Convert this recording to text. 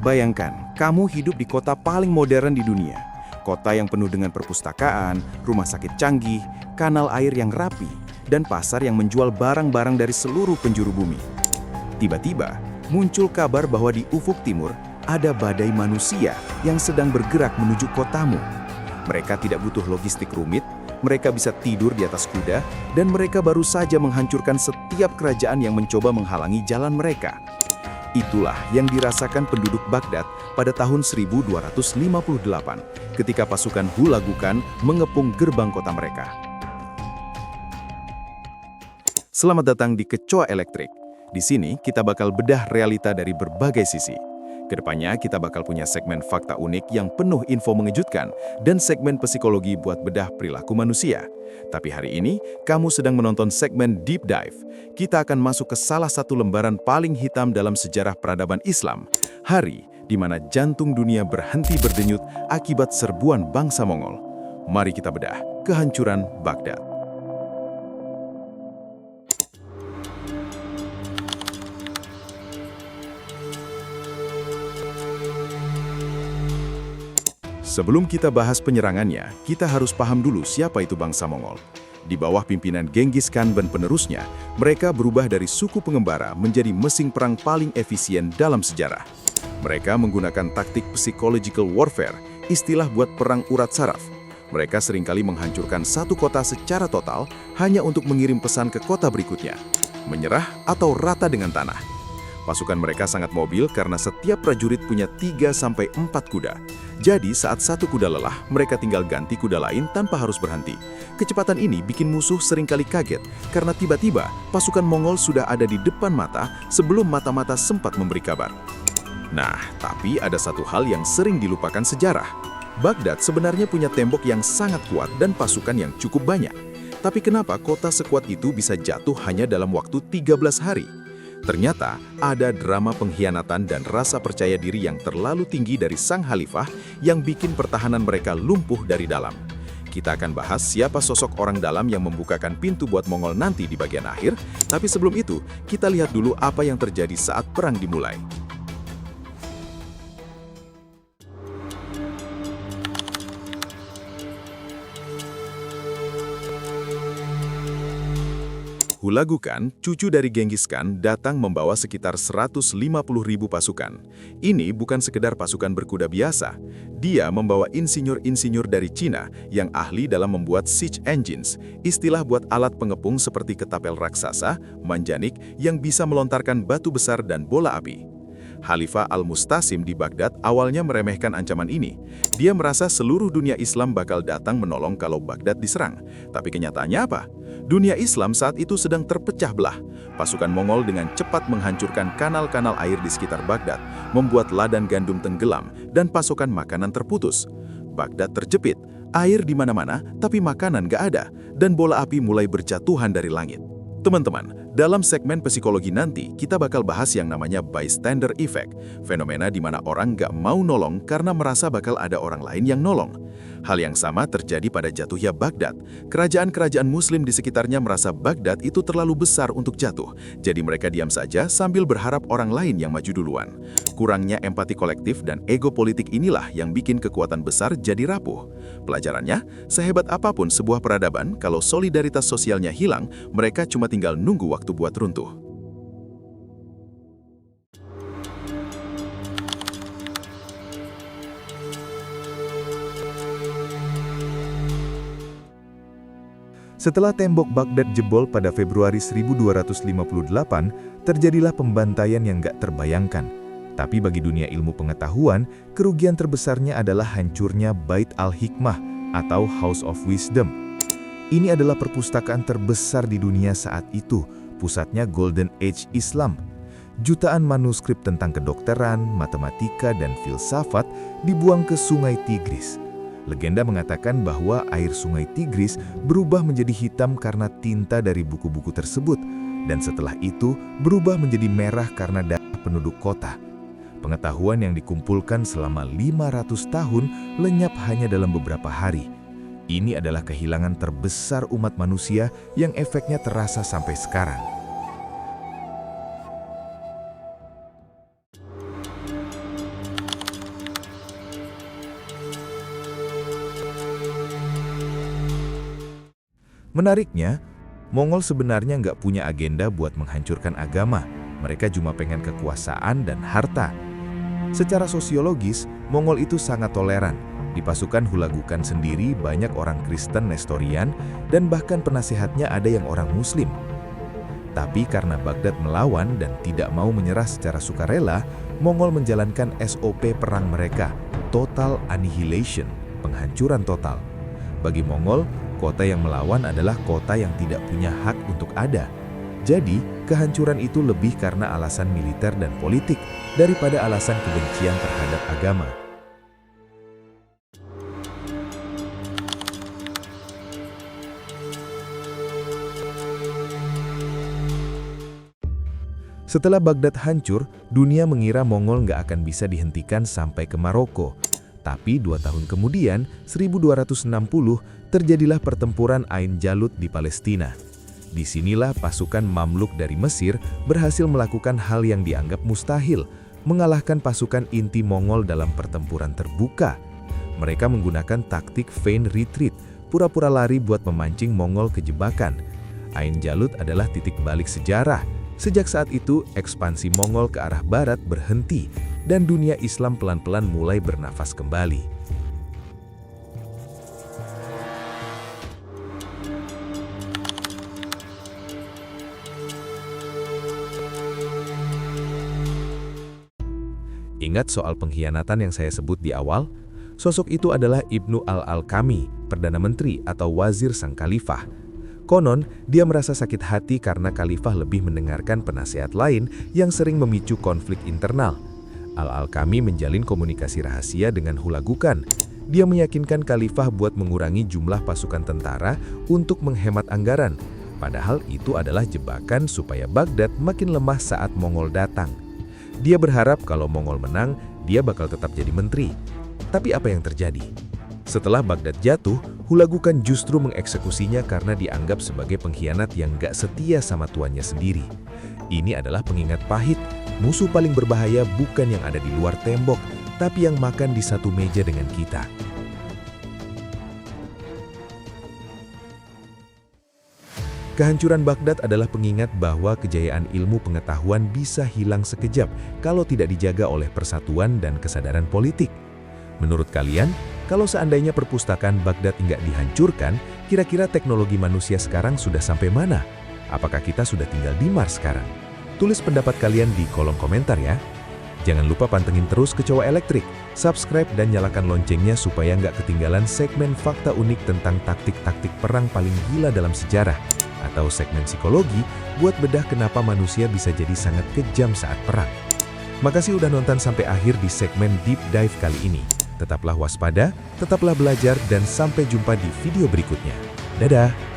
Bayangkan, kamu hidup di kota paling modern di dunia. Kota yang penuh dengan perpustakaan, rumah sakit canggih, kanal air yang rapi, dan pasar yang menjual barang-barang dari seluruh penjuru bumi. Tiba-tiba, muncul kabar bahwa di ufuk timur ada badai manusia yang sedang bergerak menuju kotamu. Mereka tidak butuh logistik rumit, mereka bisa tidur di atas kuda, dan mereka baru saja menghancurkan setiap kerajaan yang mencoba menghalangi jalan mereka. Itulah yang dirasakan penduduk Baghdad pada tahun 1258 ketika pasukan Hulagukan mengepung gerbang kota mereka. Selamat datang di Kecoa Elektrik. Di sini kita bakal bedah realita dari berbagai sisi. Kedepannya kita bakal punya segmen fakta unik yang penuh info mengejutkan dan segmen psikologi buat bedah perilaku manusia. Tapi hari ini, kamu sedang menonton segmen Deep Dive. Kita akan masuk ke salah satu lembaran paling hitam dalam sejarah peradaban Islam. Hari di mana jantung dunia berhenti berdenyut akibat serbuan bangsa Mongol. Mari kita bedah kehancuran Baghdad. Sebelum kita bahas penyerangannya, kita harus paham dulu siapa itu bangsa Mongol. Di bawah pimpinan Genghis Khan dan penerusnya, mereka berubah dari suku pengembara menjadi mesin perang paling efisien dalam sejarah. Mereka menggunakan taktik psychological warfare, istilah buat perang urat saraf. Mereka seringkali menghancurkan satu kota secara total hanya untuk mengirim pesan ke kota berikutnya, menyerah atau rata dengan tanah. Pasukan mereka sangat mobil karena setiap prajurit punya 3-4 kuda. Jadi saat satu kuda lelah, mereka tinggal ganti kuda lain tanpa harus berhenti. Kecepatan ini bikin musuh seringkali kaget karena tiba-tiba pasukan Mongol sudah ada di depan mata sebelum mata-mata sempat memberi kabar. Nah, tapi ada satu hal yang sering dilupakan sejarah. Baghdad sebenarnya punya tembok yang sangat kuat dan pasukan yang cukup banyak. Tapi kenapa kota sekuat itu bisa jatuh hanya dalam waktu 13 hari? Ternyata ada drama pengkhianatan dan rasa percaya diri yang terlalu tinggi dari sang khalifah yang bikin pertahanan mereka lumpuh dari dalam. Kita akan bahas siapa sosok orang dalam yang membukakan pintu buat Mongol nanti di bagian akhir, tapi sebelum itu, kita lihat dulu apa yang terjadi saat perang dimulai. Hulagukan, cucu dari Genghis Khan, datang membawa sekitar 150.000 pasukan. Ini bukan sekedar pasukan berkuda biasa. Dia membawa insinyur-insinyur dari Cina yang ahli dalam membuat siege engines, istilah buat alat pengepung seperti ketapel raksasa, manjanik yang bisa melontarkan batu besar dan bola api. Khalifah Al-Mustasim di Baghdad awalnya meremehkan ancaman ini. Dia merasa seluruh dunia Islam bakal datang menolong kalau Baghdad diserang. Tapi kenyataannya apa? Dunia Islam saat itu sedang terpecah belah. Pasukan Mongol dengan cepat menghancurkan kanal-kanal air di sekitar Baghdad, membuat ladang gandum tenggelam dan pasokan makanan terputus. Baghdad terjepit, air di mana-mana tapi makanan gak ada, dan bola api mulai berjatuhan dari langit. Teman-teman, dalam segmen psikologi nanti, kita bakal bahas yang namanya bystander effect, fenomena di mana orang gak mau nolong karena merasa bakal ada orang lain yang nolong. Hal yang sama terjadi pada jatuhnya Baghdad. Kerajaan-kerajaan Muslim di sekitarnya merasa Baghdad itu terlalu besar untuk jatuh, jadi mereka diam saja sambil berharap orang lain yang maju duluan. Kurangnya empati kolektif dan ego politik inilah yang bikin kekuatan besar jadi rapuh. Pelajarannya, sehebat apapun sebuah peradaban, kalau solidaritas sosialnya hilang, mereka cuma tinggal nunggu waktu buat runtuh. Setelah tembok Baghdad jebol pada Februari 1258, terjadilah pembantaian yang gak terbayangkan. Tapi bagi dunia ilmu pengetahuan, kerugian terbesarnya adalah hancurnya Bait al-Hikmah atau House of Wisdom. Ini adalah perpustakaan terbesar di dunia saat itu, pusatnya Golden Age Islam. Jutaan manuskrip tentang kedokteran, matematika, dan filsafat dibuang ke Sungai Tigris. Legenda mengatakan bahwa air Sungai Tigris berubah menjadi hitam karena tinta dari buku-buku tersebut, dan setelah itu berubah menjadi merah karena darah penduduk kota. Pengetahuan yang dikumpulkan selama 500 tahun lenyap hanya dalam beberapa hari. Ini adalah kehilangan terbesar umat manusia yang efeknya terasa sampai sekarang. Menariknya, Mongol sebenarnya nggak punya agenda buat menghancurkan agama. Mereka cuma pengen kekuasaan dan harta. Secara sosiologis, Mongol itu sangat toleran. Di pasukan Hulagukan sendiri banyak orang Kristen Nestorian dan bahkan penasehatnya ada yang orang Muslim. Tapi karena Baghdad melawan dan tidak mau menyerah secara sukarela, Mongol menjalankan SOP perang mereka, total annihilation, penghancuran total. Bagi Mongol, kota yang melawan adalah kota yang tidak punya hak untuk ada. Jadi, kehancuran itu lebih karena alasan militer dan politik daripada alasan kebencian terhadap agama. Setelah Baghdad hancur, dunia mengira Mongol nggak akan bisa dihentikan sampai ke Maroko. Tapi 2 tahun kemudian, 1260, terjadilah pertempuran Ain Jalut di Palestina. Disinilah pasukan Mamluk dari Mesir berhasil melakukan hal yang dianggap mustahil, mengalahkan pasukan inti Mongol dalam pertempuran terbuka. Mereka menggunakan taktik feint retreat, pura-pura lari buat memancing Mongol ke jebakan. Ain Jalut adalah titik balik sejarah. Sejak saat itu, ekspansi Mongol ke arah barat berhenti, dan dunia Islam pelan-pelan mulai bernafas kembali. Ingat soal pengkhianatan yang saya sebut di awal? Sosok itu adalah Ibnu al-Alqami, Perdana Menteri atau Wazir Sang Khalifah. Konon, dia merasa sakit hati karena Khalifah lebih mendengarkan penasehat lain yang sering memicu konflik internal. Al-Alqami menjalin komunikasi rahasia dengan Hulagukan. Dia meyakinkan Khalifah buat mengurangi jumlah pasukan tentara untuk menghemat anggaran. Padahal itu adalah jebakan supaya Baghdad makin lemah saat Mongol datang. Dia berharap kalau Mongol menang, dia bakal tetap jadi menteri. Tapi apa yang terjadi? Setelah Baghdad jatuh, Hulagukan justru mengeksekusinya karena dianggap sebagai pengkhianat yang gak setia sama tuannya sendiri. Ini adalah pengingat pahit, musuh paling berbahaya bukan yang ada di luar tembok, tapi yang makan di satu meja dengan kita. Kehancuran Baghdad adalah pengingat bahwa kejayaan ilmu pengetahuan bisa hilang sekejap kalau tidak dijaga oleh persatuan dan kesadaran politik. Menurut kalian, kalau seandainya perpustakaan Baghdad nggak dihancurkan, kira-kira teknologi manusia sekarang sudah sampai mana? Apakah kita sudah tinggal di Mars sekarang? Tulis pendapat kalian di kolom komentar ya. Jangan lupa pantengin terus Kecoa Elektrik, subscribe dan nyalakan loncengnya supaya nggak ketinggalan segmen fakta unik tentang taktik-taktik perang paling gila dalam sejarah, atau segmen psikologi buat bedah kenapa manusia bisa jadi sangat kejam saat perang. Makasih udah nonton sampai akhir di segmen Deep Dive kali ini. Tetaplah waspada, tetaplah belajar, dan sampai jumpa di video berikutnya. Dadah!